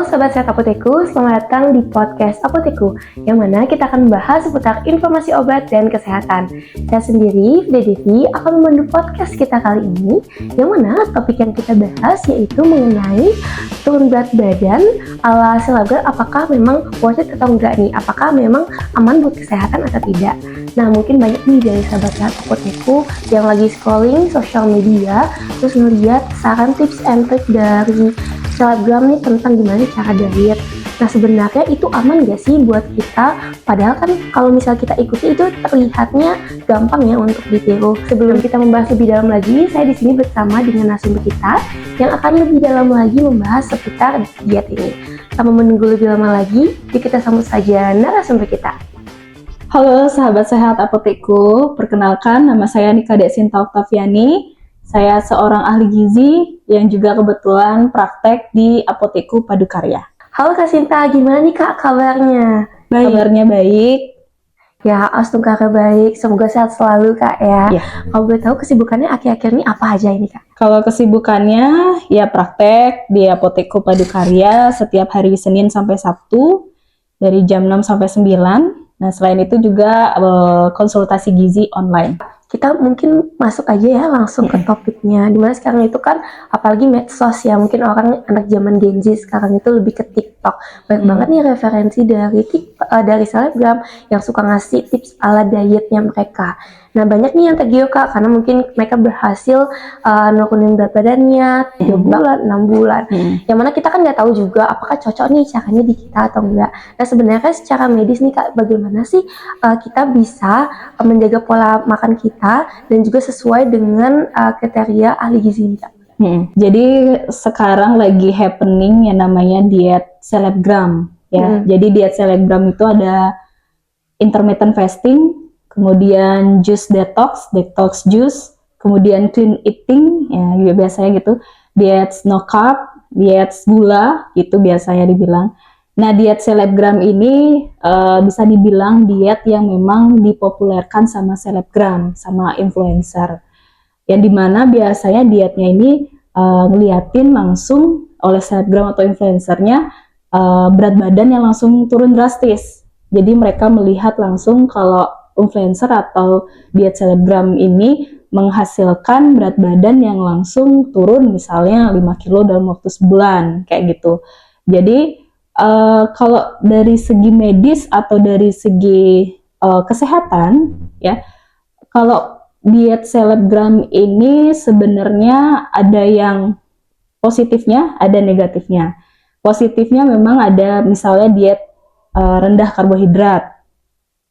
Sobat Sehat Apoteku, selamat datang di podcast Apoteku, yang mana kita akan membahas seputar informasi obat dan kesehatan. Saya sendiri, Fida Devi, akan memandu podcast kita kali ini, yang mana topik yang kita bahas yaitu mengenai turun berat badan ala selebgram, apakah memang worth it atau enggak nih, apakah memang aman buat kesehatan atau tidak. Nah, mungkin banyak nih dari sahabat Sehat Apoteku yang lagi scrolling sosial media, terus melihat saran tips and trick dari selebgram nih tentang gimana cara diet. Nah, sebenarnya itu aman gak sih buat kita? Padahal kan kalau misal kita ikuti itu terlihatnya gampang ya untuk ditiru. Sebelum kita membahas lebih dalam lagi, saya di sini bersama dengan narasumber kita yang akan lebih dalam lagi membahas seputar diet ini. Tanpa menunggu lebih lama lagi, yuk kita sambut saja narasumber kita. Halo sahabat sehat Apoteku, perkenalkan nama saya Nika Desinta Oktaviani. Saya seorang ahli gizi yang juga kebetulan praktek di Apoteku Padukarya. Halo Kak Sinta, gimana nih Kak kabarnya? Baik. Kabarnya baik. Ya, astaga baik. Semoga sehat selalu Kak ya. Kalau boleh tahu kesibukannya akhir-akhir ini apa aja ini Kak? Kalau kesibukannya ya praktek di Apoteku Padukarya setiap hari Senin sampai Sabtu dari jam 6 sampai 9. Nah, selain itu juga konsultasi gizi online. Kita mungkin masuk aja ya langsung ke topiknya. Dimana sekarang itu kan apalagi medsos ya, mungkin orang anak zaman Gen Z sekarang itu lebih ke TikTok. Banyak banget nih referensi dari selebgram yang suka ngasih tips ala dietnya mereka. Nah, banyak nih yang tergiur Kak, karena mungkin mereka berhasil nurunin berat badannya 3 bulan, 6 bulan. Yang mana kita kan nggak tahu juga apakah cocok nih caranya di kita atau enggak. Nah, sebenarnya secara medis nih Kak, bagaimana sih kita bisa menjaga pola makan kita dan juga sesuai dengan kriteria ahli gizi Kak? Jadi sekarang lagi happening yang namanya diet selebgram ya. Jadi diet selebgram itu ada intermittent fasting, kemudian juice detox juice, kemudian clean eating, ya biasanya gitu, diet no carb, diet gula, itu biasanya dibilang. Nah, diet selebgram ini bisa dibilang diet yang memang dipopulerkan sama selebgram, sama influencer. Yang dimana biasanya dietnya ini ngeliatin langsung oleh selebgram atau influencernya berat badan yang langsung turun drastis. Jadi mereka melihat langsung kalau influencer atau diet selebgram ini menghasilkan berat badan yang langsung turun misalnya 5 kilo dalam waktu sebulan, kayak gitu. Jadi kalau dari segi medis atau dari segi kesehatan ya, kalau diet selebgram ini sebenarnya ada yang positifnya, ada negatifnya. Positifnya memang ada misalnya diet rendah karbohidrat,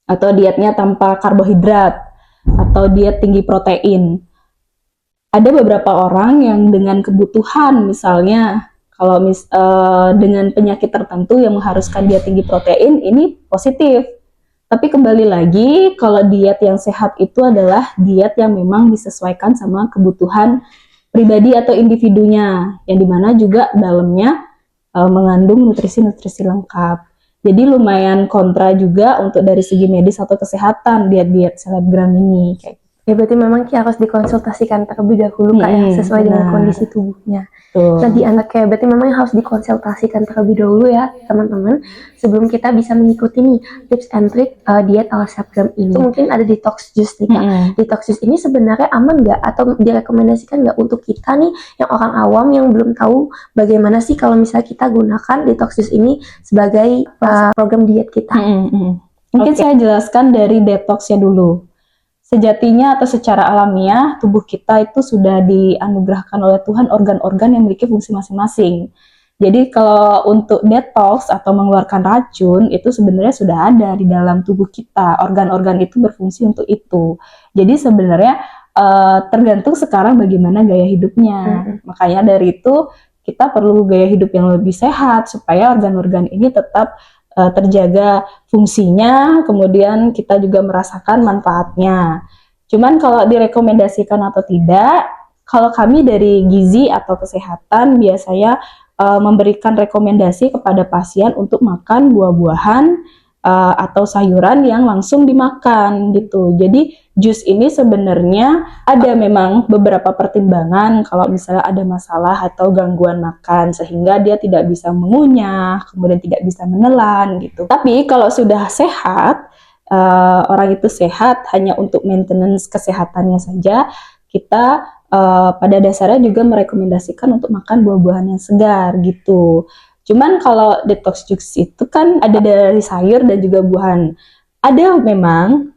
atau dietnya tanpa karbohidrat, atau diet tinggi protein. Ada beberapa orang yang dengan kebutuhan misalnya kalau dengan penyakit tertentu yang mengharuskan diet tinggi protein, ini positif. Tapi kembali lagi, kalau diet yang sehat itu adalah diet yang memang disesuaikan sama kebutuhan pribadi atau individunya, yang dimana juga dalamnya mengandung nutrisi-nutrisi lengkap. Jadi lumayan kontra juga untuk dari segi medis atau kesehatan diet-diet selebgram ini. Ya berarti memang harus dikonsultasikan terlebih dahulu Kak ya, sesuai dengan kondisi tubuhnya. Nah, berarti memang harus dikonsultasikan terlebih dahulu ya teman-teman, sebelum kita bisa mengikuti nih tips and trick diet ala selebgram ini. Itu mungkin ada detox juice nih Kak. Detox juice ini sebenarnya aman nggak atau direkomendasikan nggak untuk kita nih yang orang awam yang belum tahu bagaimana sih kalau misalnya kita gunakan detox juice ini sebagai program diet kita? Mungkin saya jelaskan dari detoxnya dulu. Sejatinya atau secara alamiah tubuh kita itu sudah dianugerahkan oleh Tuhan organ-organ yang memiliki fungsi masing-masing. Jadi kalau untuk detox atau mengeluarkan racun itu sebenarnya sudah ada di dalam tubuh kita. Organ-organ itu berfungsi untuk itu. Jadi sebenarnya tergantung sekarang bagaimana gaya hidupnya. Makanya dari itu kita perlu gaya hidup yang lebih sehat supaya organ-organ ini tetap terjaga fungsinya, kemudian kita juga merasakan manfaatnya. Cuman kalau direkomendasikan atau tidak, kalau kami dari gizi atau kesehatan biasanya memberikan rekomendasi kepada pasien untuk makan buah-buahan atau sayuran yang langsung dimakan gitu. Jadi jus ini sebenarnya ada memang beberapa pertimbangan kalau misalnya ada masalah atau gangguan makan sehingga dia tidak bisa mengunyah, kemudian tidak bisa menelan gitu. Tapi kalau sudah sehat, orang itu sehat hanya untuk maintenance kesehatannya saja, kita pada dasarnya juga merekomendasikan untuk makan buah-buahan yang segar gitu. Cuman kalau detox juice itu kan ada dari sayur dan juga buahan. Ada memang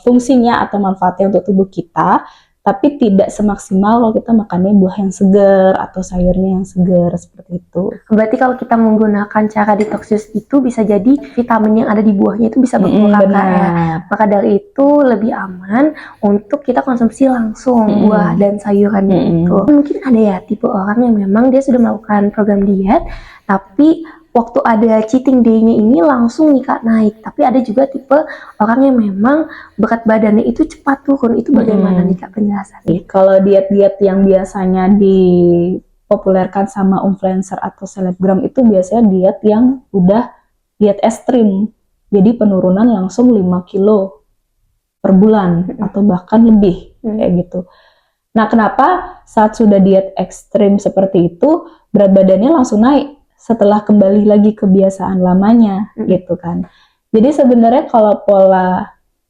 fungsinya atau manfaatnya untuk tubuh kita, tapi tidak semaksimal kalau kita makannya buah yang segar atau sayurnya yang segar seperti itu. Berarti kalau kita menggunakan cara detox juice itu bisa jadi vitamin yang ada di buahnya itu bisa berkurang Kak ya. Maka dari itu lebih aman untuk kita konsumsi langsung buah dan sayurannya itu. Mungkin ada ya tipe orang yang memang dia sudah melakukan program diet, tapi waktu ada cheating day-nya ini langsung nih Kak naik. Tapi ada juga tipe orang yang memang berat badannya itu cepat turun. Itu bagaimana nih Kak penjelasannya? Kalau diet-diet yang biasanya dipopulerkan sama influencer atau selebgram itu biasanya diet yang udah diet ekstrim. Jadi penurunan langsung 5 kilo per bulan atau bahkan lebih kayak gitu. Nah, kenapa saat sudah diet ekstrim seperti itu berat badannya langsung naik setelah kembali lagi kebiasaan lamanya gitu kan. Jadi sebenarnya kalau pola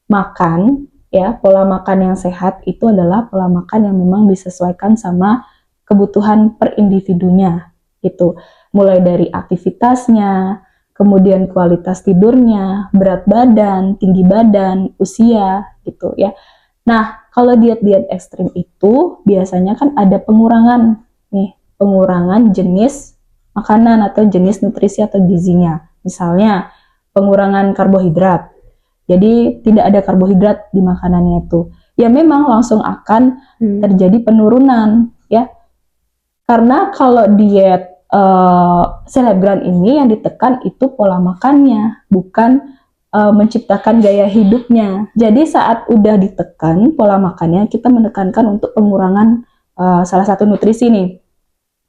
makan ya, pola makan yang sehat itu adalah pola makan yang memang disesuaikan sama kebutuhan per individunya gitu. Mulai dari aktivitasnya, kemudian kualitas tidurnya, berat badan, tinggi badan, usia gitu ya. Nah, kalau diet-diet ekstrim itu biasanya kan ada pengurangan nih, pengurangan jenis makanan atau jenis nutrisi atau gizinya. Misalnya pengurangan karbohidrat. Jadi tidak ada karbohidrat di makanannya itu. Ya memang langsung akan terjadi penurunan ya. Karena kalau diet selebgram ini yang ditekan itu pola makannya, bukan menciptakan gaya hidupnya. Jadi saat udah ditekan pola makannya, kita menekankan untuk pengurangan salah satu nutrisi nih.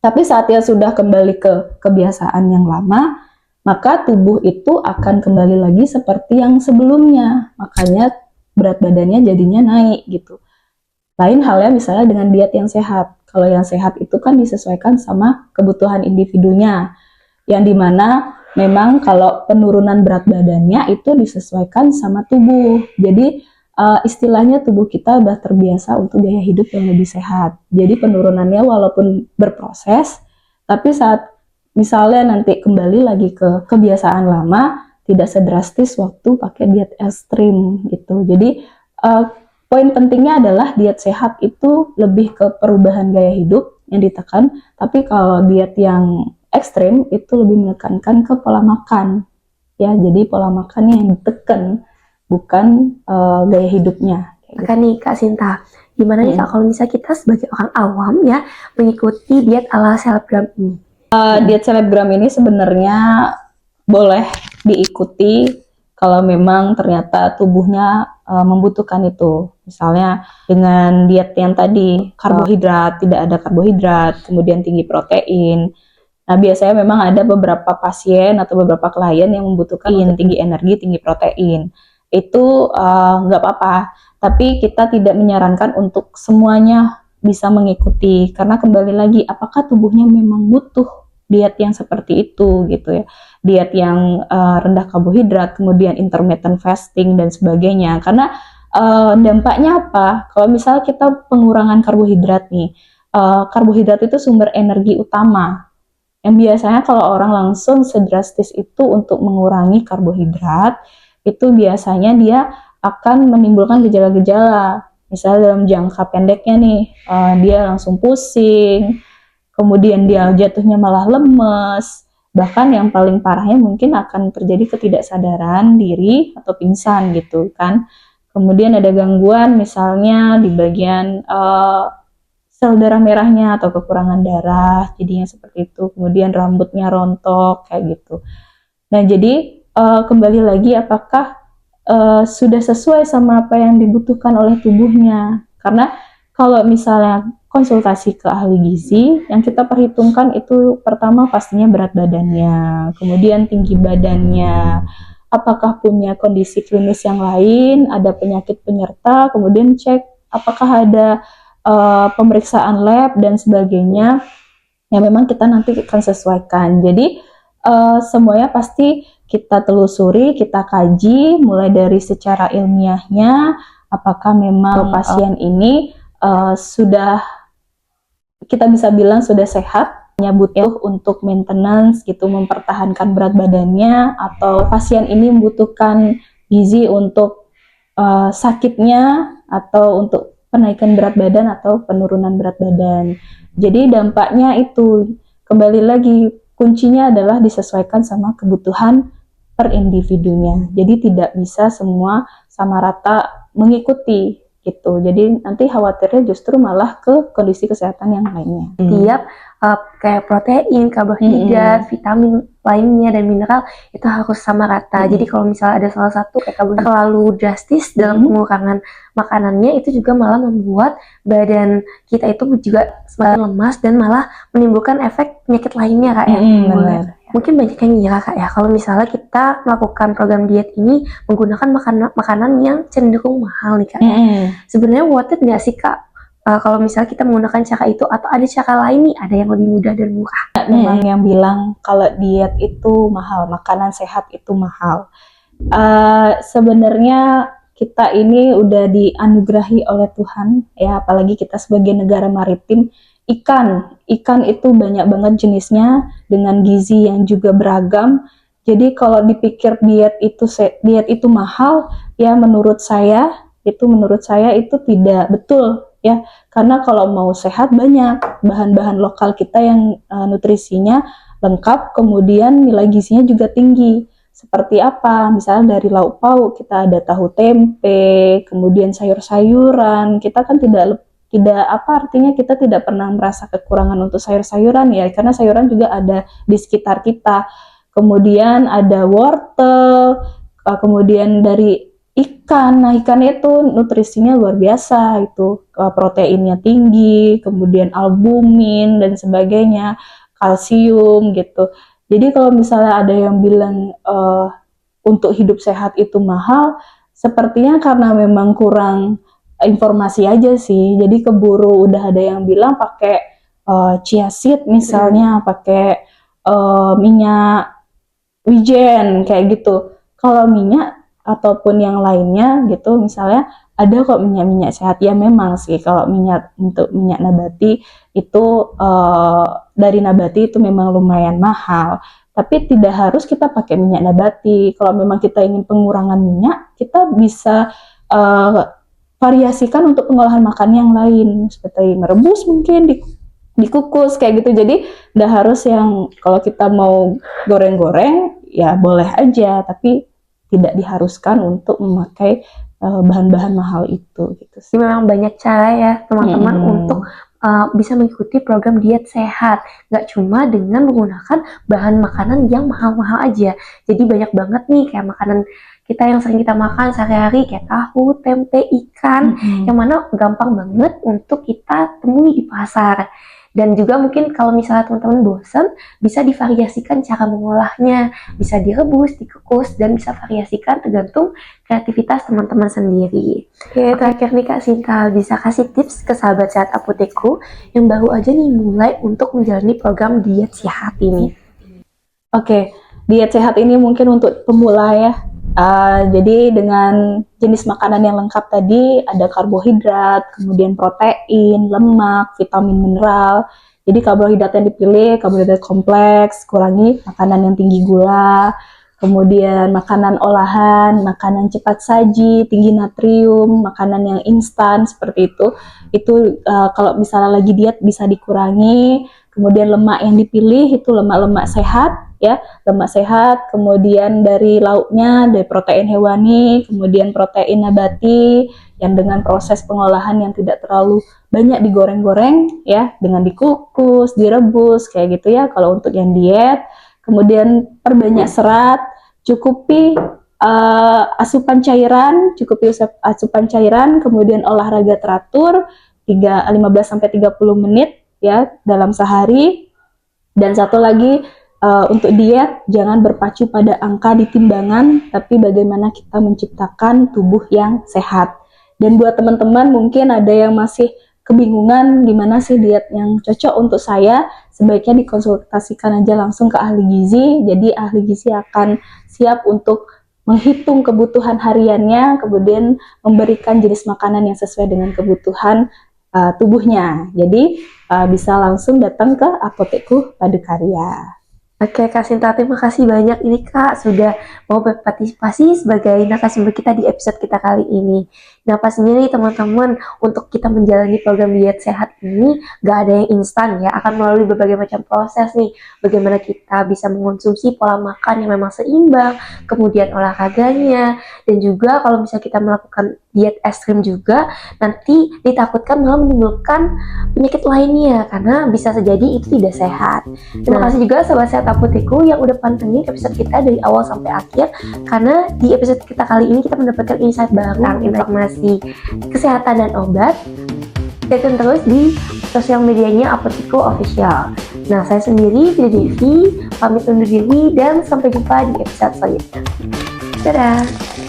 Tapi saat dia sudah kembali ke kebiasaan yang lama, maka tubuh itu akan kembali lagi seperti yang sebelumnya. Makanya berat badannya jadinya naik gitu. Lain halnya misalnya dengan diet yang sehat. Kalau yang sehat itu kan disesuaikan sama kebutuhan individunya. Yang dimana memang kalau penurunan berat badannya itu disesuaikan sama tubuh. Jadi istilahnya tubuh kita udah terbiasa untuk gaya hidup yang lebih sehat. Jadi penurunannya walaupun berproses, tapi saat misalnya nanti kembali lagi ke kebiasaan lama, tidak sedrastis waktu pakai diet ekstrim gitu. Jadi poin pentingnya adalah diet sehat itu lebih ke perubahan gaya hidup yang ditekan, tapi kalau diet yang ekstrim itu lebih menekankan ke pola makan. Ya, jadi pola makannya yang ditekan, bukan gaya hidupnya. Maka nih Kak Sinta, gimana nih Kak kalau misalnya kita sebagai orang awam ya mengikuti diet ala selebgram ini? Diet selebgram ini sebenarnya boleh diikuti kalau memang ternyata tubuhnya membutuhkan itu. Misalnya dengan diet yang tadi, karbohidrat, tidak ada karbohidrat, kemudian tinggi protein. Nah, biasanya memang ada beberapa pasien atau beberapa klien yang membutuhkan tinggi energi, tinggi protein. Itu nggak apa-apa, tapi kita tidak menyarankan untuk semuanya bisa mengikuti, karena kembali lagi apakah tubuhnya memang butuh diet yang seperti itu gitu ya, diet yang rendah karbohidrat, kemudian intermittent fasting dan sebagainya. Karena dampaknya apa? Kalau misalnya kita pengurangan karbohidrat nih, karbohidrat itu sumber energi utama yang biasanya kalau orang langsung sedrastis itu untuk mengurangi karbohidrat, itu biasanya dia akan menimbulkan gejala-gejala. Misalnya dalam jangka pendeknya nih, dia langsung pusing, kemudian dia jatuhnya malah lemes, bahkan yang paling parahnya mungkin akan terjadi ketidaksadaran diri atau pingsan gitu kan. Kemudian ada gangguan misalnya di bagian sel darah merahnya atau kekurangan darah, jadinya seperti itu. Kemudian rambutnya rontok kayak gitu. Nah, jadi kembali lagi apakah sudah sesuai sama apa yang dibutuhkan oleh tubuhnya. Karena kalau misalnya konsultasi ke ahli gizi, yang kita perhitungkan itu pertama pastinya berat badannya, kemudian tinggi badannya, apakah punya kondisi klinis yang lain, ada penyakit penyerta, kemudian cek apakah ada pemeriksaan lab dan sebagainya. Ya memang kita nanti akan sesuaikan. Jadi semuanya pasti kita telusuri, kita kaji mulai dari secara ilmiahnya, apakah memang pasien ini sudah, kita bisa bilang sudah sehat, hanya butuh untuk maintenance gitu, mempertahankan berat badannya, atau pasien ini membutuhkan gizi untuk sakitnya, atau untuk penaikan berat badan atau penurunan berat badan. Jadi dampaknya itu kembali lagi kuncinya adalah disesuaikan sama kebutuhan per individunya. Jadi tidak bisa semua sama rata mengikuti gitu. Jadi nanti khawatirnya justru malah ke kondisi kesehatan yang lainnya. Tiap kayak protein, karbohidrat, vitamin lainnya dan mineral itu harus sama rata. Jadi kalau misalnya ada salah satu kayak karbohidrat terlalu drastis dalam pengurangan makanannya, itu juga malah membuat badan kita itu juga semakin lemas dan malah menimbulkan efek penyakit lainnya Kak ya. Benar. Mungkin banyak yang ngira Kak ya, kalau misalnya kita melakukan program diet ini menggunakan makanan yang cenderung mahal nih Kak. Sebenarnya worth it nggak sih Kak? Kalau misalnya kita menggunakan cara itu, atau ada cara lain nih, ada yang lebih mudah dan murah? Memang yang bilang kalau diet itu mahal, makanan sehat itu mahal. Sebenarnya kita ini udah dianugerahi oleh Tuhan ya, apalagi kita sebagai negara maritim. Ikan itu banyak banget jenisnya dengan gizi yang juga beragam. Jadi kalau dipikir diet itu mahal, ya menurut saya itu tidak betul ya, karena kalau mau sehat banyak bahan-bahan lokal kita yang nutrisinya lengkap, kemudian nilai gizinya juga tinggi. Seperti apa? Misalnya dari lauk pauk kita ada tahu tempe, kemudian sayur-sayuran. Kita kan tidak artinya kita tidak pernah merasa kekurangan untuk sayur-sayuran ya, karena sayuran juga ada di sekitar kita. Kemudian ada wortel, kemudian dari ikan. Nah, ikan itu nutrisinya luar biasa, itu proteinnya tinggi, kemudian albumin dan sebagainya, kalsium gitu. Jadi kalau misalnya ada yang bilang untuk hidup sehat itu mahal, sepertinya karena memang kurang informasi aja sih. Jadi keburu udah ada yang bilang pakai chia seed misalnya, pakai minyak wijen kayak gitu. Kalau minyak ataupun yang lainnya gitu, misalnya ada kok minyak-minyak sehat ya. Memang sih kalau untuk minyak nabati itu dari nabati itu memang lumayan mahal, tapi tidak harus kita pakai minyak nabati. Kalau memang kita ingin pengurangan minyak, kita bisa variasikan untuk pengolahan makan yang lain, seperti merebus, mungkin dikukus kayak gitu. Jadi udah harus yang kalau kita mau goreng-goreng ya boleh aja, tapi tidak diharuskan untuk memakai bahan-bahan mahal itu gitu sih. Memang banyak cara ya teman-teman untuk bisa mengikuti program diet sehat, nggak cuma dengan menggunakan bahan makanan yang mahal-mahal aja. Jadi banyak banget nih kayak makanan kita yang sering kita makan sehari-hari kayak tahu, tempe, ikan, yang mana gampang banget untuk kita temui di pasar. Dan juga mungkin kalau misalnya teman-teman bosan, bisa divariasikan cara mengolahnya, bisa direbus, dikukus, dan bisa variasikan tergantung kreativitas teman-teman sendiri. Oke, terakhir nih Kak Sinta, bisa kasih tips ke sahabat sehat Apotekku yang baru aja nih mulai untuk menjalani program diet sehat ini? Oke, diet sehat ini mungkin untuk pemula ya. Jadi dengan jenis makanan yang lengkap tadi, ada karbohidrat, kemudian protein, lemak, vitamin, mineral. Jadi karbohidrat yang dipilih karbohidrat kompleks, kurangi makanan yang tinggi gula, kemudian makanan olahan, makanan cepat saji, tinggi natrium, makanan yang instan seperti itu. Itu kalau misalnya lagi diet bisa dikurangi. Kemudian lemak yang dipilih itu lemak-lemak sehat ya, lemak sehat. Kemudian dari lauknya dari protein hewani, kemudian protein nabati yang dengan proses pengolahan yang tidak terlalu banyak digoreng-goreng ya, dengan dikukus, direbus kayak gitu ya kalau untuk yang diet. Kemudian perbanyak serat, cukupi asupan cairan, kemudian olahraga teratur 15-30 menit ya dalam sehari. Dan satu lagi, untuk diet jangan berpacu pada angka di timbangan, tapi bagaimana kita menciptakan tubuh yang sehat. Dan buat teman-teman mungkin ada yang masih kebingungan gimana sih diet yang cocok untuk saya, sebaiknya dikonsultasikan aja langsung ke ahli gizi. Jadi ahli gizi akan siap untuk menghitung kebutuhan hariannya, kemudian memberikan jenis makanan yang sesuai dengan kebutuhan tubuhnya. Jadi bisa langsung datang ke Apotekku Padukarya. Oke Kak Sinta, terima kasih banyak ini Kak sudah mau berpartisipasi sebagai narasumber kita di episode kita kali ini. Nah pastinya nih teman-teman, untuk kita menjalani program diet sehat ini gak ada yang instan ya, akan melalui berbagai macam proses nih. Bagaimana kita bisa mengonsumsi pola makan yang memang seimbang, kemudian olahraganya, dan juga kalau misalnya kita melakukan diet ekstrim juga, nanti ditakutkan malah menimbulkan penyakit lainnya, karena bisa terjadi itu tidak sehat. Terima kasih juga Sobat Sehat Apotekku yang udah pantengin episode kita dari awal sampai akhir, karena di episode kita kali ini kita mendapatkan insight baru tentang informasi kesehatan dan obat. Stay tune terus di sosial medianya Apotekku Official. Nah, saya sendiri, Vida Devi, pamit undur diri dan sampai jumpa di episode selanjutnya. Dadah!